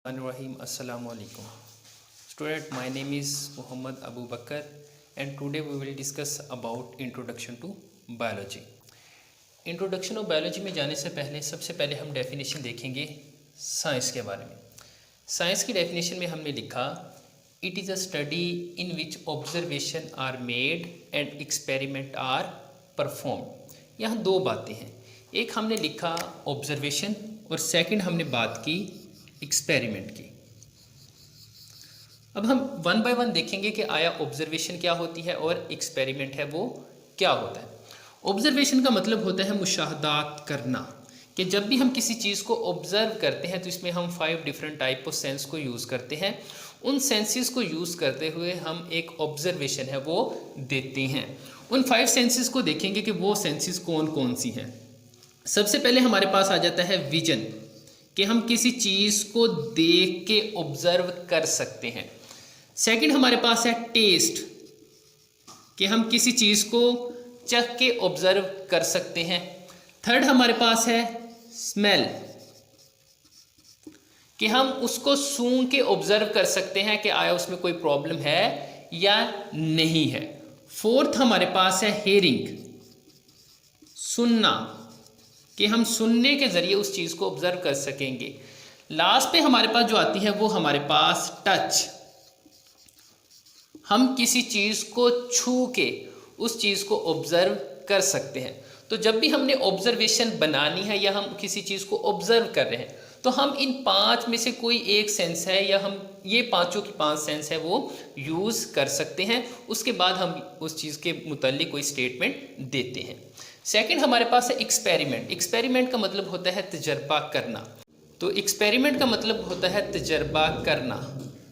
Rahim. Assalamu alaikum. Student, my name is Muhammad Abu Bakr and today we will discuss about introduction to biology. Introduction of biology में जाने से पहले सबसे पहले हम definition देखेंगे साइंस के बारे में। साइंस की डेफिनेशन में हमने लिखा it is a study in which observation are made and experiment are perform. यहाँ दो बातें हैं, एक हमने लिखा ऑब्जर्वेशन और सेकंड हमने बात की एक्सपेरिमेंट की। अब हम वन बाय वन देखेंगे कि आया ऑब्जर्वेशन क्या होती है और एक्सपेरिमेंट है वो क्या होता है। ऑब्जर्वेशन का मतलब होता है मुशाहदात करना, कि जब भी हम किसी चीज़ को ऑब्जर्व करते हैं तो इसमें हम 5 डिफरेंट टाइप ऑफ सेंस को यूज़ करते हैं। उन सेंसेस को यूज़ करते हुए हम एक ऑब्जर्वेशन है वो देते हैं। उन 5 सेंसेस को देखेंगे कि वो सेंसेस कौन कौन सी हैं। सबसे पहले हमारे पास आ जाता है विजन, कि हम किसी चीज़ को देख के ऑब्जर्व कर सकते हैं। सेकंड हमारे पास है टेस्ट, कि हम किसी चीज़ को चख के ऑब्जर्व कर सकते हैं। थर्ड हमारे पास है स्मेल, कि हम उसको सूंघ के ऑब्जर्व कर सकते हैं कि आया उसमें कोई प्रॉब्लम है या नहीं है। फोर्थ हमारे पास है हेयरिंग, सुनना, कि हम सुनने के ज़रिए उस चीज़ को ऑब्जर्व कर सकेंगे। लास्ट पे हमारे पास जो आती है वो हमारे पास टच, हम किसी चीज़ को छू के उस चीज़ को ऑब्जर्व कर सकते हैं। तो जब भी हमने ऑब्जर्वेशन बनानी है या हम किसी चीज़ को ऑब्जर्व कर रहे हैं तो हम इन 5 में से कोई एक सेंस है या हम ये पांचों की 5 सेंस है वो यूज़ कर सकते हैं। उसके बाद हम उस चीज़ के मुताल्लिक कोई स्टेटमेंट देते हैं। सेकंड हमारे पास है एक्सपेरिमेंट। एक्सपेरिमेंट का मतलब होता है तजर्बा करना। तो एक्सपेरिमेंट का मतलब होता है तजर्बा करना,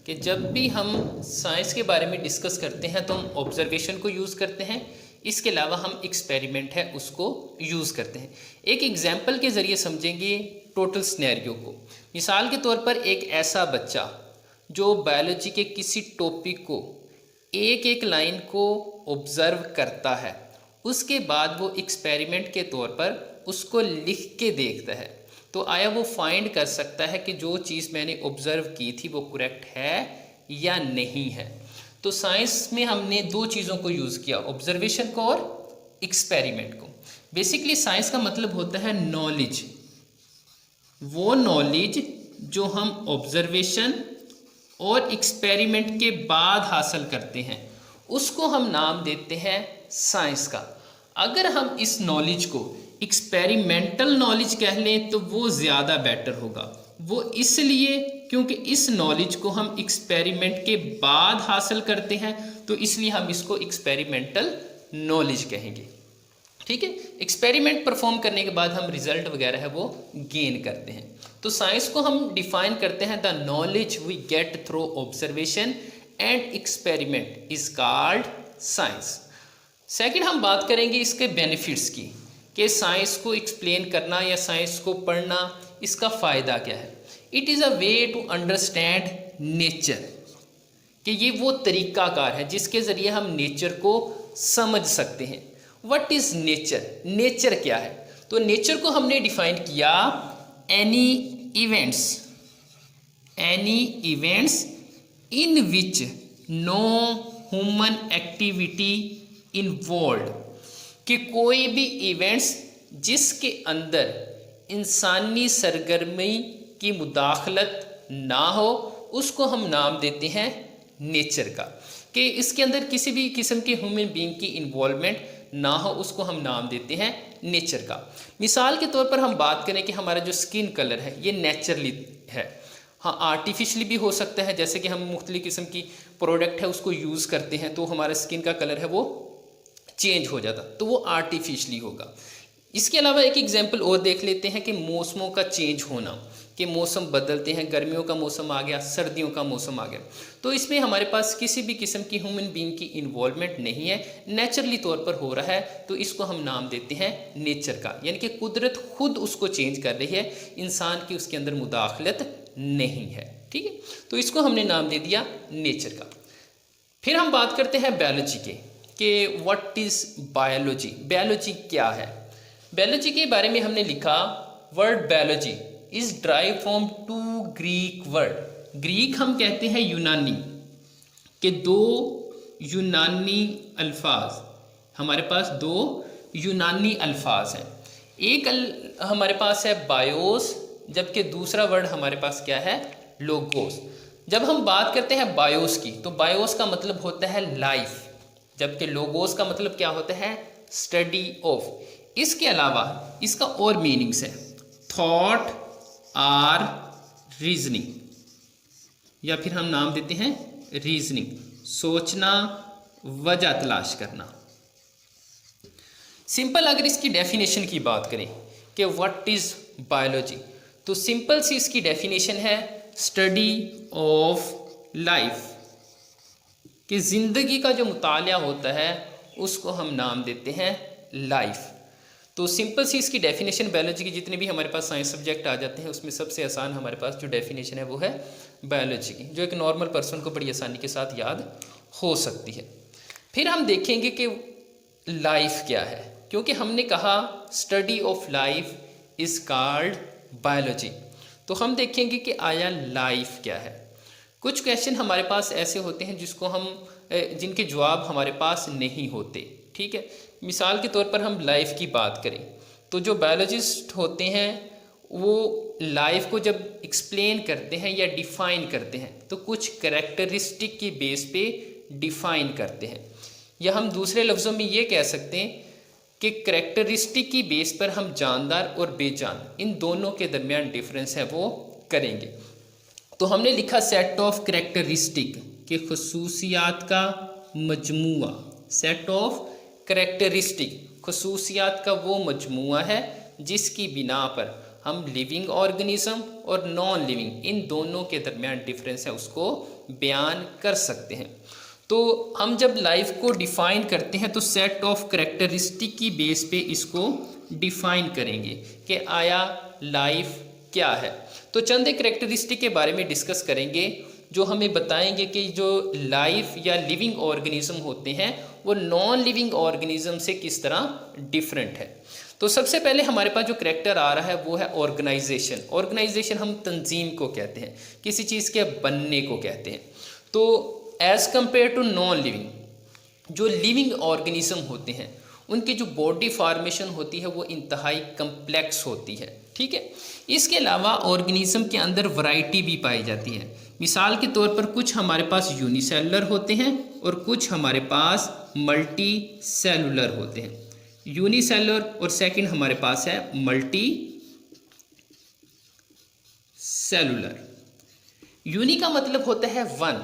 कि जब भी हम साइंस के बारे में डिस्कस करते हैं तो हम ऑब्जर्वेशन को यूज़ करते हैं, इसके अलावा हम एक्सपेरिमेंट है उसको यूज़ करते हैं। एक एग्जाम्पल के ज़रिए समझेंगे टोटल सिनेरियो को। मिसाल के तौर पर एक ऐसा बच्चा जो बायोलॉजी के किसी टॉपिक को एक एक लाइन को ऑब्ज़र्व करता है, उसके बाद वो एक्सपेरिमेंट के तौर पर उसको लिख के देखता है, तो आया वो फाइंड कर सकता है कि जो चीज़ मैंने ऑब्ज़र्व की थी वो करेक्ट है या नहीं है। तो साइंस में हमने 2 चीज़ों को यूज़ किया, ऑब्जर्वेशन को और एक्सपेरिमेंट को। बेसिकली साइंस का मतलब होता है नॉलेज, वो नॉलेज जो हम ऑब्जर्वेशन और एक्सपेरिमेंट के बाद हासिल करते हैं उसको हम नाम देते हैं साइंस का। अगर हम इस नॉलेज को एक्सपेरिमेंटल नॉलेज कह लें तो वो ज़्यादा बेटर होगा। वो इसलिए क्योंकि इस नॉलेज को हम एक्सपेरिमेंट के बाद हासिल करते हैं, तो इसलिए हम इसको एक्सपेरिमेंटल नॉलेज कहेंगे। ठीक है, एक्सपेरिमेंट परफॉर्म करने के बाद हम रिजल्ट वगैरह है वो गेन करते हैं। तो साइंस को हम डिफाइन करते हैं the knowledge we get through observation and experiment is called science. Second हम बात करेंगे इसके बेनिफिट्स की, कि साइंस को एक्सप्लेन करना या साइंस को पढ़ना इसका फ़ायदा क्या है। It is a way to understand nature, कि ये वो तरीक़ाकार है जिसके ज़रिए हम नेचर को समझ सकते हैं। व्हाट इज़ नेचर, नेचर क्या है? तो नेचर को हमने डिफाइन किया any events in which no human activity involve, कि कोई भी इवेंट्स जिसके अंदर इंसानी सरगर्मी की मुदाखलत ना हो उसको हम नाम देते हैं नेचर का। कि इसके अंदर किसी भी किस्म के ह्यूमन बीइंग की इन्वॉल्वमेंट ना हो उसको हम नाम देते हैं नेचर का। मिसाल के तौर पर हम बात करें कि हमारा जो स्किन कलर है ये नेचुरली है, हाँ आर्टिफिशली भी हो सकता है, जैसे कि हम मुख्तलिफ किस्म की प्रोडक्ट है उसको यूज़ करते हैं तो हमारा स्किन का कलर है वो चेंज हो जाता, तो वो आर्टिफिशली होगा। इसके अलावा एक एग्जांपल और देख लेते हैं कि मौसमों का चेंज होना, कि मौसम बदलते हैं, गर्मियों का मौसम आ गया, सर्दियों का मौसम आ गया, तो इसमें हमारे पास किसी भी किस्म की ह्यूमन बीइंग की इन्वॉल्वमेंट नहीं है, नेचुरली तौर पर हो रहा है, तो इसको हम नाम देते हैं नेचर का। यानी कि कुदरत खुद उसको चेंज कर रही है, इंसान की उसके अंदर मुदाखलत नहीं है। ठीक है, तो इसको हमने नाम दे दिया नेचर का। फिर हम बात करते हैं बायोलॉजी के, कि व्हाट इज़ बायोलॉजी, बायोलॉजी क्या है। बायोलॉजी के बारे में हमने लिखा word biology is drive from two Greek word. Greek हम कहते हैं यूनानी के दो यूनानी अल्फाज, हमारे पास दो यूनानी अल्फाज हैं। एक हमारे पास है बायोस, जबकि दूसरा वर्ड हमारे पास क्या है, लोगोस। जब हम बात करते हैं बायोस की तो बायोस का मतलब होता है लाइफ, जबकि लोगोस का मतलब क्या होता है, स्टडी ऑफ। इसके अलावा इसका और मीनिंग्स है, थॉट आर रीजनिंग, या फिर हम नाम देते हैं रीजनिंग, सोचना, वजह तलाश करना। सिंपल अगर इसकी डेफिनेशन की बात करें कि व्हाट इज बायोलॉजी, तो सिंपल सी इसकी डेफिनेशन है स्टडी ऑफ लाइफ, कि जिंदगी का जो मुतालिया होता है उसको हम नाम देते हैं लाइफ। तो सिंपल सी इसकी डेफिनेशन बायोलॉजी की, जितने भी हमारे पास साइंस सब्जेक्ट आ जाते हैं उसमें सबसे आसान हमारे पास जो डेफिनेशन है वो है बायोलॉजी की, जो एक नॉर्मल पर्सन को बड़ी आसानी के साथ याद हो सकती है। फिर हम देखेंगे कि लाइफ क्या है, क्योंकि हमने कहा study of life is called biology, तो हम देखेंगे कि आया लाइफ क्या है। कुछ क्वेश्चन हमारे पास ऐसे होते हैं जिनके जवाब हमारे पास नहीं होते, ठीक है। मिसाल के तौर पर हम लाइफ की बात करें तो जो बायोलॉजिस्ट होते हैं वो लाइफ को जब एक्सप्लेन करते हैं या डिफ़ाइन करते हैं तो कुछ करैक्टरिस्टिक के बेस पे डिफ़ाइन करते हैं, या हम दूसरे लफ्ज़ों में ये कह सकते हैं कि करैक्टरिस्टिक की बेस पर हम जानदार और बेजान इन दोनों के दरमियान डिफरेंस है वो करेंगे। तो हमने लिखा सेट ऑफ करैक्टरिस्टिक के खसूसियात का मजमुआ, सेट ऑफ करैक्टरिस्टिक खसूसियात का वो मजमुआ है जिसकी बिना पर हम लिविंग ऑर्गेनिज्म और नॉन लिविंग इन दोनों के दरमियान डिफरेंस है उसको बयान कर सकते हैं। तो हम जब लाइफ को डिफ़ाइन करते हैं तो सेट ऑफ करैक्टरिस्टिक की बेस पे इसको डिफ़ाइन करेंगे कि आया लाइफ क्या है। तो चंद एक करैक्टरिस्टिक के बारे में डिस्कस करेंगे जो हमें बताएंगे कि जो लाइफ या लिविंग ऑर्गेनिज्म होते हैं वो नॉन लिविंग ऑर्गेनिज्म से किस तरह डिफरेंट है। तो सबसे पहले हमारे पास जो करैक्टर आ रहा है वो है ऑर्गेनाइजेशन। ऑर्गेनाइजेशन हम तंजीम को कहते हैं, किसी चीज़ के बनने को कहते हैं। तो as compare to non living, जो लिविंग ऑर्गेनिज्म होते हैं उनकी जो बॉडी फॉर्मेशन होती है वो इंतहाई कम्प्लेक्स होती है, ठीक है। इसके अलावा ऑर्गेनिज्म के अंदर वैरायटी भी पाई जाती है। मिसाल के तौर पर कुछ हमारे पास यूनिसेलुलर होते हैं और कुछ हमारे पास मल्टी सेलुलर होते हैं। यूनिसेलुलर और सेकंड हमारे पास है मल्टी सेलुलर। यूनि का मतलब होता है वन,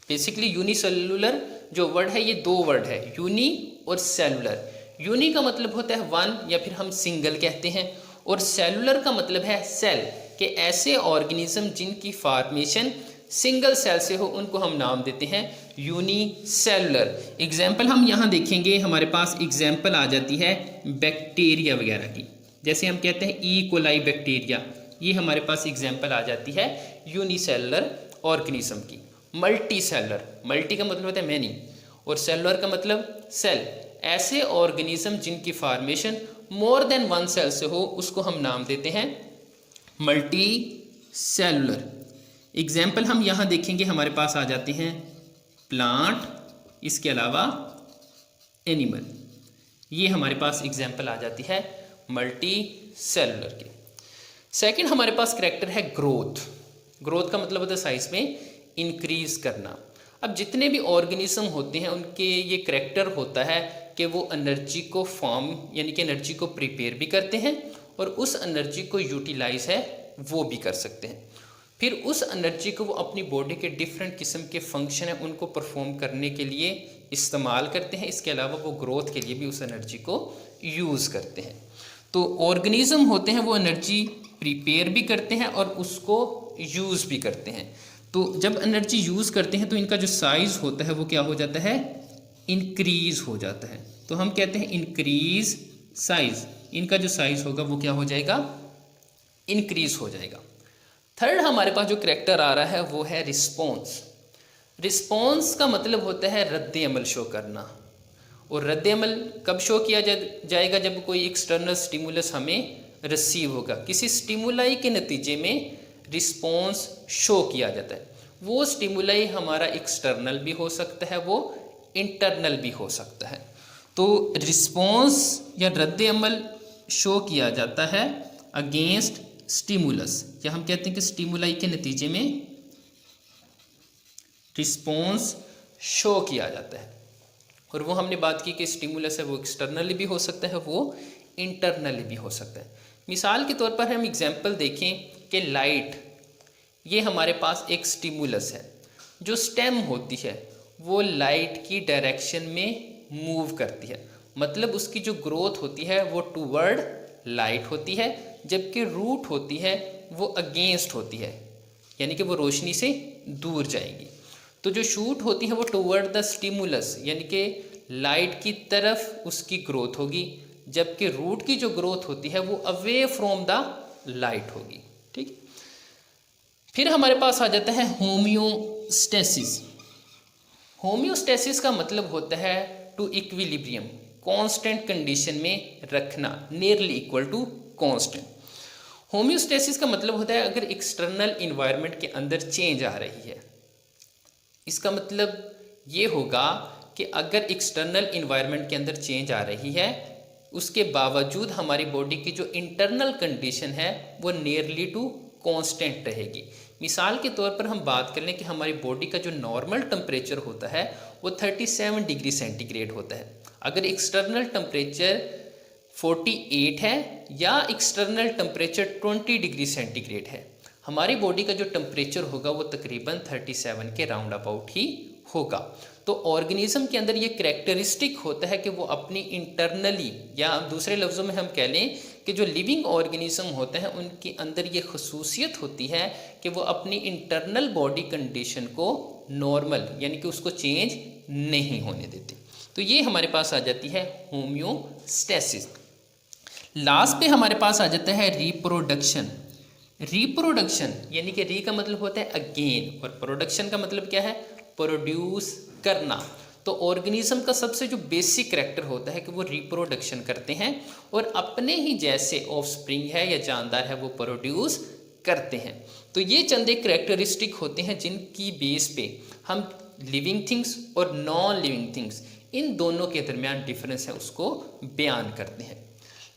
बेसिकली यूनिसेलुलर जो वर्ड है ये दो वर्ड है, यूनि और सेलुलर। यूनि का मतलब होता है वन या फिर हम सिंगल कहते हैं, और सेलुलर का मतलब है सेल, कि ऐसे ऑर्गेनिज्म जिनकी फॉर्मेशन सिंगल सेल से हो उनको हम नाम देते हैं यूनिसेलुलर। एग्जाम्पल हम यहाँ देखेंगे, हमारे पास एग्जाम्पल आ जाती है बैक्टीरिया वगैरह की, जैसे हम कहते हैं ई कोलाई बैक्टीरिया, ये हमारे पास एग्जाम्पल आ जाती है यूनिसेलुलर ऑर्गेनिज्म की। मल्टी सेलुलर, मल्टी का मतलब होता है मैनी और सेलुलर का मतलब सेल, ऐसे ऑर्गेनिज्म जिनकी formation more than one cell से हो उसको हम नाम देते हैं मल्टी सेलुलर। एग्जाम्पल हम यहाँ देखेंगे, हमारे पास आ जाते हैं प्लांट, इसके अलावा एनिमल, ये हमारे पास एग्जाम्पल आ जाती है मल्टी सेलुलर की। सेकंड हमारे पास करैक्टर है ग्रोथ। ग्रोथ का मतलब होता है साइज में इंक्रीज करना। अब जितने भी ऑर्गेनिज्म होते हैं उनके ये करैक्टर होता है कि वो एनर्जी को फॉर्म यानी कि एनर्जी को प्रिपेयर भी करते हैं और उस एनर्जी को यूटिलाइज है वो भी कर सकते हैं। फिर उस एनर्जी को वो अपनी बॉडी के डिफरेंट किस्म के फंक्शन हैं उनको परफॉर्म करने के लिए इस्तेमाल करते हैं। इसके अलावा वो ग्रोथ के लिए भी उस एनर्जी को यूज़ करते हैं। तो ऑर्गेनिज्म होते हैं वो एनर्जी प्रिपेयर भी करते हैं और उसको यूज़ भी करते हैं। तो जब एनर्जी यूज़ करते हैं तो इनका जो साइज़ होता है वो क्या हो जाता है, इंक्रीज़ हो जाता है। तो हम कहते हैं इंक्रीज साइज़, इनका जो साइज़ होगा वो क्या हो जाएगा, इंक्रीज़ हो जाएगा। थर्ड हमारे पास जो करैक्टर आ रहा है वो है रिस्पॉन्स। रिस्पॉन्स का मतलब होता है रद्द अमल शो करना, और रद्द अमल कब शो किया जाएगा, जब कोई एक्सटर्नल स्टिमुलस हमें रिसीव होगा। किसी स्टिमुलाई के नतीजे में रिस्पॉन्स शो किया जाता है। वो स्टिमुलाई हमारा एक्सटर्नल भी हो सकता है, वो इंटरनल भी हो सकता है। तो रिस्पॉन्स या रद्द अमल शो किया जाता है अगेंस्ट स्टिमुलस, या हम कहते हैं कि स्टिमुलाई के नतीजे में रिस्पॉन्स शो किया जाता है। और वो हमने बात की कि स्टिमुलस है वो एक्सटर्नली भी हो सकता है, वो इंटरनली भी हो सकता है। मिसाल के तौर पर हम एग्जांपल देखें कि लाइट, ये हमारे पास एक स्टिमुलस है। जो स्टेम होती है वो लाइट की डायरेक्शन में मूव करती है, मतलब उसकी जो ग्रोथ होती है वो टूवर्ड लाइट होती है, जबकि रूट होती है वो अगेंस्ट होती है, यानी कि वो रोशनी से दूर जाएगी। तो जो शूट होती है वो टूवर्ड द स्टिमुलस, यानी कि लाइट की तरफ उसकी ग्रोथ होगी, जबकि रूट की जो ग्रोथ होती है वो अवे फ्रॉम द लाइट होगी। ठीक। फिर हमारे पास आ जाता है होम्योस्टेसिस। होम्योस्टेसिस का मतलब होता है टू इक्विलिब्रियम, कांस्टेंट कंडीशन में रखना, nearly equal to constant. Homeostasis का मतलब होता है अगर एक्सटर्नल इन्वायरमेंट के अंदर चेंज आ रही है, इसका मतलब ये होगा कि अगर एक्सटर्नल इन्वायरमेंट के अंदर चेंज आ रही है, उसके बावजूद हमारी बॉडी की जो इंटरनल कंडीशन है वो नियरली टू कांस्टेंट रहेगी। मिसाल के तौर पर हम बात कर लें कि हमारी बॉडी का जो नॉर्मल टेम्परेचर होता है वो 37 डिग्री सेंटीग्रेड होता है। अगर एक्सटर्नल टेम्परेचर 48 है या एक्सटर्नल टेम्परेचर 20 डिग्री सेंटीग्रेड है, हमारी बॉडी का जो टेम्परेचर होगा वो तकरीबन 37 के राउंड अबाउट ही होगा। तो ऑर्गेनिज्म के अंदर ये करेक्टरिस्टिक होता है कि वो अपनी इंटरनली, या दूसरे लफ्ज़ों में हम कह लें कि जो लिविंग ऑर्गेनिज्म होते हैं उनके अंदर ये खसूसियत होती है कि वो अपनी इंटरनल बॉडी कंडीशन को नॉर्मल, यानी कि उसको चेंज नहीं होने देते। तो ये हमारे पास आ जाती है होम्योस्टेसिस। लास्ट पे हमारे पास आ जाता है रिप्रोडक्शन। रिप्रोडक्शन यानी कि री का मतलब होता है अगेन, और प्रोडक्शन का मतलब क्या है, प्रोड्यूस करना। तो ऑर्गेनिज्म का सबसे जो बेसिक करैक्टर होता है कि वो रिप्रोडक्शन करते हैं और अपने ही जैसे ऑफस्प्रिंग है या जानदार है वो प्रोड्यूस करते हैं। तो ये चंद एक करैक्टरिस्टिक होते हैं जिनकी बेस पे हम लिविंग थिंग्स और नॉन लिविंग थिंग्स, इन दोनों के दरमियान डिफरेंस है उसको बयान करते हैं।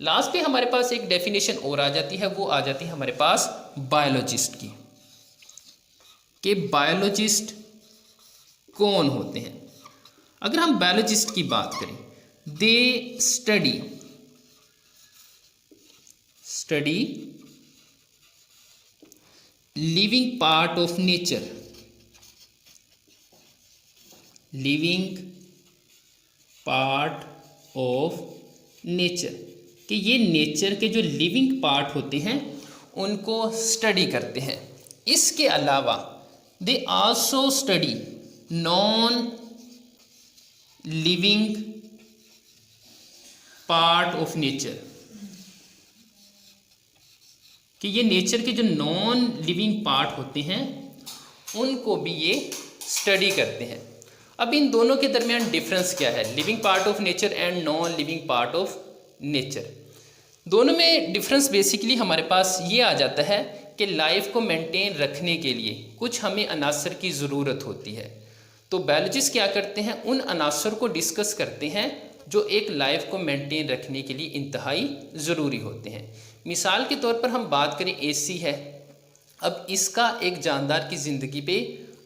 लास्ट पे हमारे पास एक डेफिनेशन और आ जाती है, वो आ जाती है हमारे पास बायोलॉजिस्ट की, कि बायोलॉजिस्ट कौन होते हैं। अगर हम बायोलॉजिस्ट की बात करें, they study living part of nature, living part of nature, कि ये नेचर के जो लिविंग पार्ट होते हैं उनको स्टडी करते हैं। इसके अलावा they also study non living part of nature, कि ये नेचर के जो नॉन लिविंग पार्ट होते हैं उनको भी ये स्टडी करते हैं। अब इन दोनों के दरमियान डिफरेंस क्या है, living part of nature and non living part of nature. दोनों में डिफरेंस बेसिकली हमारे पास ये आ जाता है कि लाइफ को मेंटेन रखने के लिए कुछ हमें अनासर की ज़रूरत होती है। तो बायोलॉजिस्ट क्या करते हैं, उन अनासर को डिस्कस करते हैं जो एक लाइफ को मेंटेन रखने के लिए इंतहाई ज़रूरी होते हैं। मिसाल के तौर पर हम बात करें एसी है, अब इसका एक जानदार की ज़िंदगी पे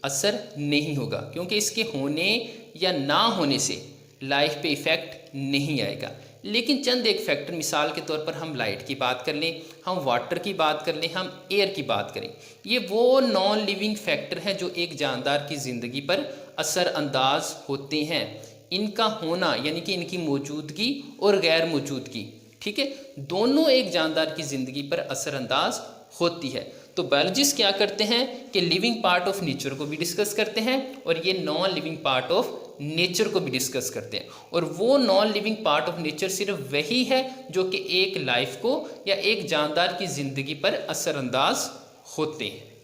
असर नहीं होगा क्योंकि इसके होने या ना होने से लाइफ पे इफ़ेक्ट नहीं आएगा। लेकिन चंद एक फैक्टर, मिसाल के तौर पर हम लाइट की बात कर लें, हम वाटर की बात कर लें, हम एयर की बात करें, ये वो नॉन लिविंग फैक्टर हैं जो एक जानदार की ज़िंदगी पर असर अंदाज होते हैं। इनका होना यानी कि इनकी मौजूदगी और गैर मौजूदगी, ठीक है, दोनों एक जानदार की ज़िंदगी पर असरअंदाज होती है। तो बायोलॉजिस्ट क्या करते हैं कि लिविंग पार्ट ऑफ नेचर को भी डिस्कस करते हैं और ये non living part of nature को भी डिस्कस करते हैं। और वो non living part of nature सिर्फ वही है जो कि एक लाइफ को या एक जानदार की ज़िंदगी पर असरअंदाज होते हैं।